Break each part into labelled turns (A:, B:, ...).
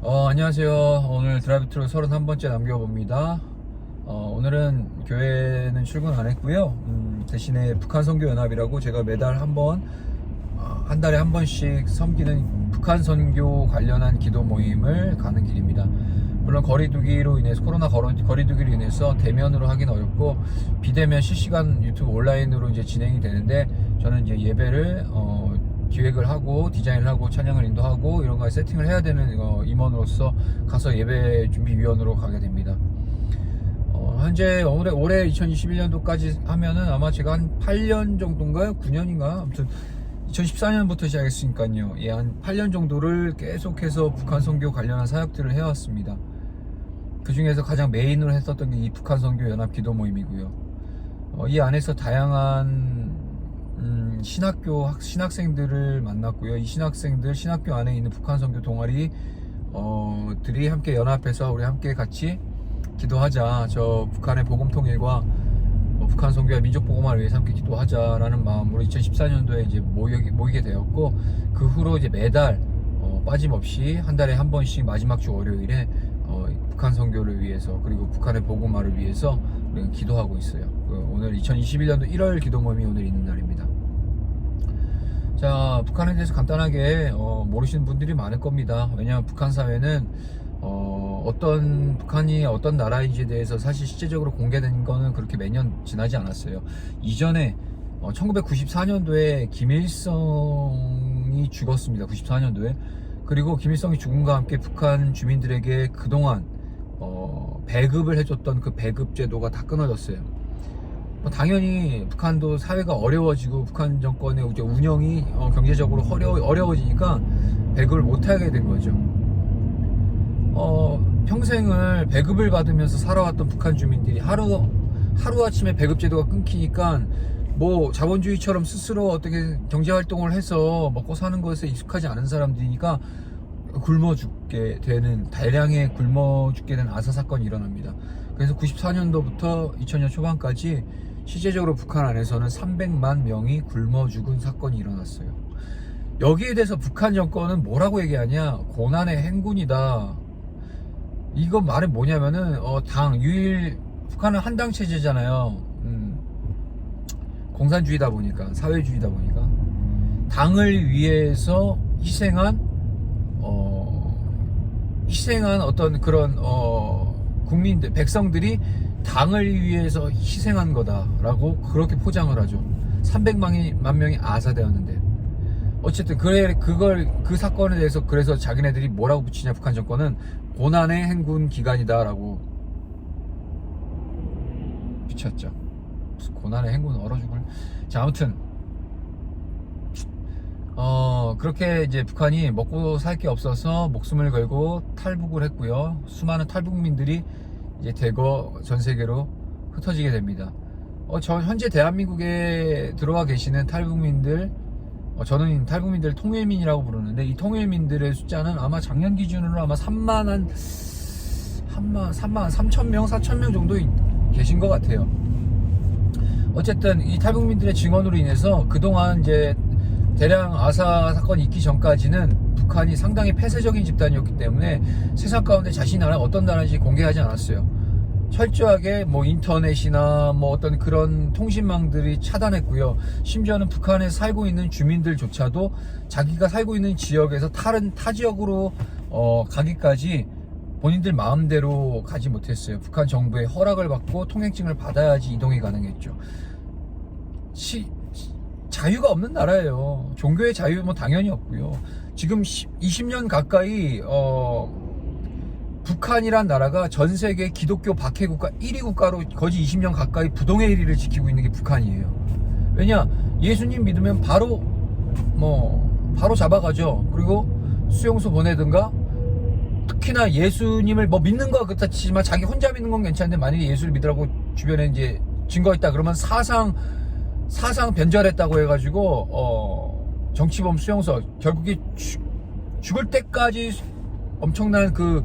A: 안녕하세요. 오늘 드라이브트루 31번째 남겨봅니다. 오늘은 교회는 출근 안 했고요. 대신에 북한선교연합이라고 제가 매달 한 달에 한 번씩 섬기는 북한선교 관련한 기도 모임을 가는 길입니다. 물론 거리두기로 인해서 코로나 거리두기로 인해서 대면으로 하긴 어렵고 비대면 실시간 유튜브 온라인으로 이제 진행이 되는데, 저는 이제 예배를 기획을 하고 디자인을 하고 찬양을 인도하고 이런 거 세팅을 해야 되는 임원으로서 가서 예배준비위원으로 가게 됩니다. 현재 올해 2021년도까지 하면은 아마 제가 한 8년 정도인가요? 9년인가? 아무튼 2014년부터 시작했으니까요. 예, 한 8년 정도를 계속해서 북한 선교 관련한 사역들을 해왔습니다. 그 중에서 가장 메인으로 했었던 게 이 북한 선교 연합 기도 모임이고요. 이 안에서 다양한 신학생들을 만났고요. 이 신학교 안에 있는 북한 선교 동아리 들이 함께 연합해서 우리 함께 같이 기도하자. 저 북한의 복음 통일과 북한 선교와 민족 복음화를 위해서 함께 기도하자라는 마음으로 2014년도에 이제 모이게 되었고, 그 후로 이제 매달 빠짐없이 한 달에 한 번씩 마지막 주 월요일에 북한 선교를 위해서, 그리고 북한의 복음화를 위해서 우리가 기도하고 있어요. 오늘 2021년도 1월 기도 모임이 오늘 있는 날입니다. 자, 북한에 대해서 간단하게 모르시는 분들이 많을 겁니다. 왜냐하면 북한 사회는 북한이 어떤 나라인지에 대해서 사실 실제적으로 공개된 거는 그렇게 몇 년 지나지 않았어요. 이전에 1994년도에 김일성이 죽었습니다. 94년도에. 그리고 김일성이 죽음과 함께 북한 주민들에게 그동안 배급을 해줬던 그 배급 제도가 다 끊어졌어요. 당연히 북한도 사회가 어려워지고 북한 정권의 이제 운영이 경제적으로 어려워지니까 배급을 못하게 된 거죠. 평생을 배급을 받으면서 살아왔던 북한 주민들이 하루아침에 배급 제도가 끊기니까 뭐 자본주의처럼 스스로 어떻게 경제활동을 해서 먹고 사는 것에 익숙하지 않은 사람들이니까 대량의 굶어 죽게 된 아사 사건이 일어납니다. 그래서 94년도부터 2000년 초반까지 실제적으로 북한 안에서는 300만 명이 굶어 죽은 사건이 일어났어요. 여기에 대해서 북한 정권은 뭐라고 얘기하냐? 고난의 행군이다. 이거 말은 뭐냐면은 북한은 한당 체제잖아요. 공산주의다 보니까, 사회주의다 보니까 당을 위해서 희생한 어떤 그런 국민들, 백성들이 당을 위해서 희생한 거다라고 그렇게 포장을 하죠. 300만 명이 아사되었는데, 어쨌든 그 사건에 대해서 그래서 자기네들이 뭐라고 붙이냐, 북한 정권은 고난의 행군 기간이다라고 붙였죠. 무슨 고난의 행군, 얼어 죽을. 자, 아무튼 그렇게 이제 북한이 먹고 살 게 없어서 목숨을 걸고 탈북을 했고요. 수많은 탈북민들이 이제 대거 전 세계로 흩어지게 됩니다. 현재 대한민국에 들어와 계시는 탈북민들, 저는 탈북민들 통일민이라고 부르는데, 이 통일민들의 숫자는 아마 작년 기준으로 아마 3만 3천 명, 4천 명 정도 계신 것 같아요. 어쨌든 이 탈북민들의 증언으로 인해서 그동안 이제 대량 아사 사건이 있기 전까지는 북한이 상당히 폐쇄적인 집단이었기 때문에 세상 가운데 자신이 어떤 나라인지 공개하지 않았어요. 철저하게 인터넷이나 어떤 그런 통신망들이 차단했고요. 심지어는 북한에 살고 있는 주민들조차도 자기가 살고 있는 지역에서 다른 타 지역으로 가기까지 본인들 마음대로 가지 못했어요. 북한 정부의 허락을 받고 통행증을 받아야지 이동이 가능했죠. 자유가 없는 나라예요. 종교의 자유 당연히 없고요. 지금 20년 가까이 북한이란 나라가 전 세계 기독교 박해 국가 1위 국가로 거의 20년 가까이 부동의 1위를 지키고 있는 게 북한이에요. 왜냐? 예수님 믿으면 바로 잡아가죠. 그리고 수용소 보내든가, 특히나 예수님을 믿는 거 그렇지만 자기 혼자 믿는 건 괜찮은데, 만약에 예수를 믿으라고 주변에 이제 증거가 있다 그러면 사상 변절했다고 해가지고 정치범 수용소, 결국에 죽을 때까지 엄청난 그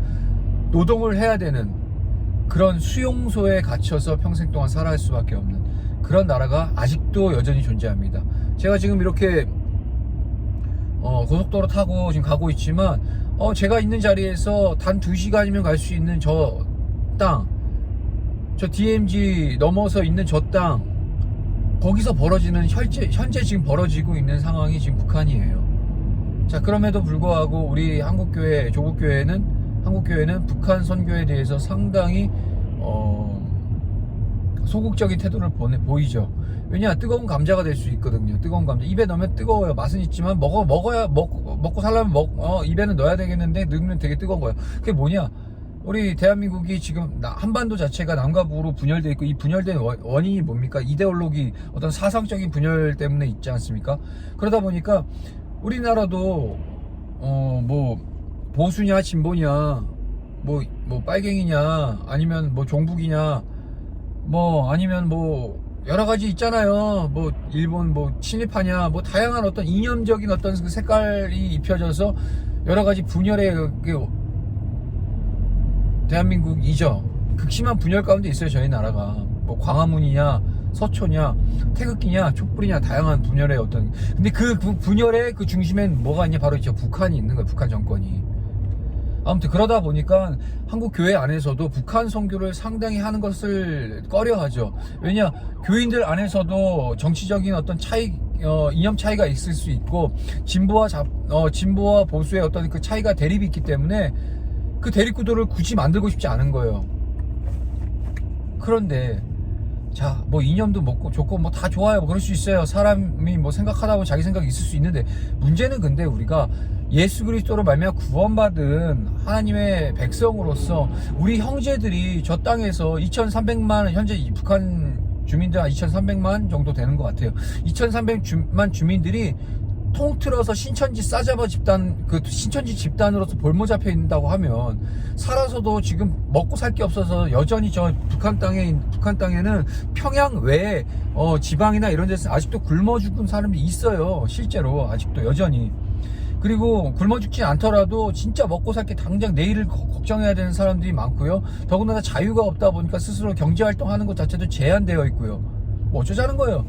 A: 노동을 해야 되는 그런 수용소에 갇혀서 평생 동안 살아갈 수밖에 없는 그런 나라가 아직도 여전히 존재합니다. 제가 지금 이렇게 고속도로 타고 지금 가고 있지만 제가 있는 자리에서 단 2시간이면 갈 수 있는 저 땅, 저 DMZ 넘어서 있는 저 땅, 거기서 벌어지는 현재 지금 벌어지고 있는 상황이 지금 북한이에요. 자, 그럼에도 불구하고 우리 한국교회, 한국교회는 북한 선교에 대해서 상당히 소극적인 태도를 보이죠. 왜냐, 뜨거운 감자가 될 수 있거든요. 뜨거운 감자, 입에 넣으면 뜨거워요. 맛은 있지만 먹고 살려면 입에는 넣어야 되겠는데 넣으면 되게 뜨거운 거예요. 그게 뭐냐, 우리 대한민국이 지금 한반도 자체가 남과 북으로 분열되어 있고, 이 분열된 원인이 뭡니까? 이데올로기, 어떤 사상적인 분열 때문에 있지 않습니까? 그러다 보니까 우리나라도 뭐 보수냐 진보냐, 뭐 빨갱이냐, 아니면 뭐 종북이냐, 뭐 아니면 뭐 여러 가지 있잖아요. 뭐 일본 뭐 친일파냐, 뭐 다양한 어떤 이념적인 어떤 그 색깔이 입혀져서 여러 가지 분열의 대한민국이죠. 극심한 분열 가운데 있어요, 저희 나라가. 뭐 광화문이냐, 서초냐, 태극기냐, 촛불이냐, 다양한 분열의 어떤, 근데 그 분열의 그 중심엔 뭐가 있냐, 바로 저 북한이 있는 거예요. 북한 정권이. 아무튼 그러다 보니까 한국 교회 안에서도 북한 선교를 상당히 하는 것을 꺼려하죠. 왜냐, 교인들 안에서도 정치적인 어떤 이념 차이가 있을 수 있고, 진보와 보수의 어떤 그 차이가 대립이 있기 때문에 그 대립구도를 굳이 만들고 싶지 않은 거예요. 그런데 자, 뭐 이념도 먹고 좋고 뭐 다 좋아요. 뭐 그럴 수 있어요. 사람이 뭐 생각하다 보면 자기 생각이 있을 수 있는데, 문제는 근데 우리가 예수 그리스도로 말미암아 구원받은 하나님의 백성으로서 우리 형제들이 저 땅에서 2,300만, 현재 북한 주민들 한 2,300만 정도 되는 것 같아요. 2,300만 주민들이 통틀어서 신천지 싸잡아 집단, 그 신천지 집단으로서 볼모 잡혀 있다고 하면, 살아서도 지금 먹고 살 게 없어서 여전히 저 북한 땅에는 평양 외에 지방이나 이런 데서 아직도 굶어 죽은 사람이 있어요. 실제로 아직도 여전히. 그리고 굶어 죽지 않더라도 진짜 먹고 살 게 당장 내일을 걱정해야 되는 사람들이 많고요. 더군다나 자유가 없다 보니까 스스로 경제활동하는 것 자체도 제한되어 있고요. 뭐 어쩌자는 거예요.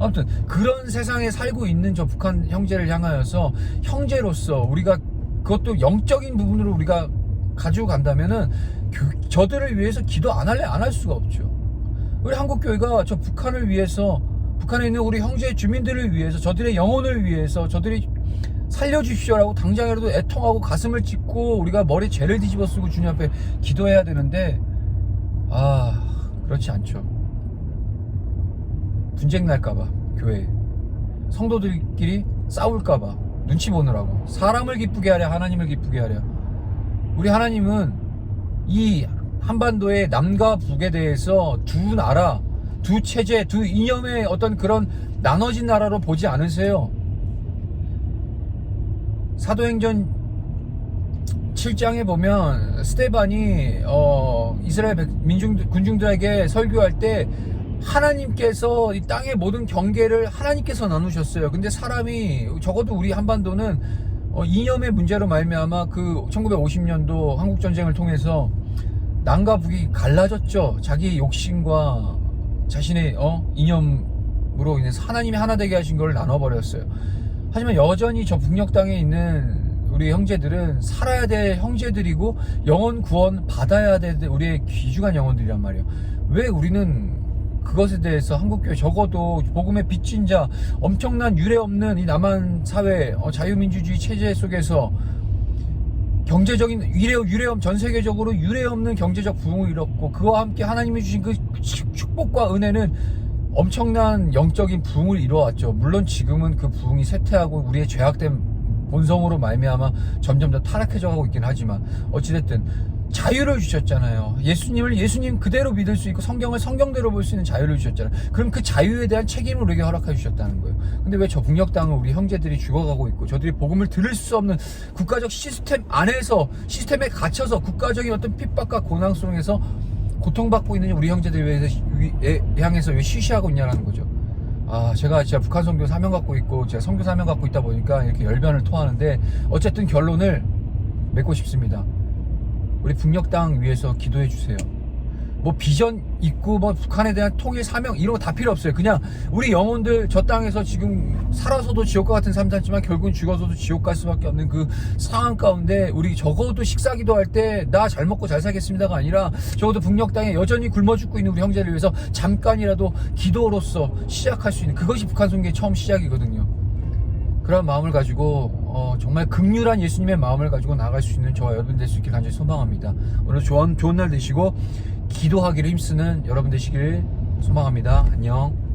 A: 아무튼 그런 세상에 살고 있는 저 북한 형제를 향하여서, 형제로서 우리가 그것도 영적인 부분으로 우리가 가지고 간다면은 저들을 위해서 기도 안 할 수가 없죠. 우리 한국교회가 저 북한을 위해서, 북한에 있는 우리 형제 주민들을 위해서, 저들의 영혼을 위해서, 저들이 살려주십시오라고 당장이라도 애통하고 가슴을 찢고 우리가 머리에 죄를 뒤집어 쓰고 주님 앞에 기도해야 되는데, 그렇지 않죠. 분쟁 날까봐, 교회 성도들끼리 싸울까봐, 눈치 보느라고, 사람을 기쁘게 하랴 하나님을 기쁘게 하랴. 우리 하나님은 이 한반도의 남과 북에 대해서 두 나라, 두 체제, 두 이념의 어떤 그런 나눠진 나라로 보지 않으세요. 사도행전 7장에 보면 스데반이 이스라엘 군중들에게 설교할 때 하나님께서 이 땅의 모든 경계를 하나님께서 나누셨어요. 근데 사람이, 적어도 우리 한반도는 이념의 문제로 말미암아 그 1950년도 한국전쟁을 통해서 남과 북이 갈라졌죠. 자기의 욕심과 자신의 이념으로 인해서 하나님이 하나 되게 하신 걸 나눠버렸어요. 하지만 여전히 저 북녘 땅에 있는 우리 형제들은 살아야 될 형제들이고, 영혼 구원 받아야 될 우리의 귀중한 영혼들이란 말이에요. 왜 우리는 그것에 대해서 한국교회, 적어도 복음의 빚진 자, 엄청난 유례 없는 이 남한 사회, 자유민주주의 체제 속에서 경제적인 전 세계적으로 유례 없는 경제적 부흥을 이뤘고, 그와 함께 하나님이 주신 그 축복과 은혜는 엄청난 영적인 부흥을 이루어왔죠. 물론 지금은 그 부흥이 쇠퇴하고 우리의 죄악된 본성으로 말미암아 점점 더 타락해져 가고 있긴 하지만, 어찌됐든 자유를 주셨잖아요. 예수님을 예수님 그대로 믿을 수 있고, 성경을 성경대로 볼 수 있는 자유를 주셨잖아요. 그럼 그 자유에 대한 책임을 우리에게 허락해 주셨다는 거예요. 근데 왜 저 북녘 땅은 우리 형제들이 죽어가고 있고, 저들이 복음을 들을 수 없는 국가적 시스템 안에서, 시스템에 갇혀서 국가적인 어떤 핍박과 고난 속에서 고통받고 있는 우리 형제들을 향해서 왜 쉬쉬하고 있냐라는 거죠. 제가 진짜 북한 선교 사명 갖고 있고, 제가 선교 사명 갖고 있다 보니까 이렇게 열변을 토하는데, 어쨌든 결론을 맺고 싶습니다. 우리 북녘 땅 위해서 기도해 주세요. 뭐 비전 있고 뭐 북한에 대한 통일 사명 이런 거 다 필요 없어요. 그냥 우리 영혼들 저 땅에서 지금 살아서도 지옥과 같은 삶 살지만 결국은 죽어서도 지옥 갈 수밖에 없는 그 상황 가운데 우리 적어도 식사 기도할 때 나 잘 먹고 잘 살겠습니다가 아니라 적어도 북녘 땅에 여전히 굶어 죽고 있는 우리 형제를 위해서 잠깐이라도 기도로서 시작할 수 있는 그것이 북한 선교의 처음 시작이거든요. 그런 마음을 가지고 정말 극률한 예수님의 마음을 가지고 나아갈 수 있는 저와 여러분 될 수 있길 간절히 소망합니다. 오늘 좋은 날 되시고 기도하기를 힘쓰는 여러분 되시길 소망합니다. 안녕.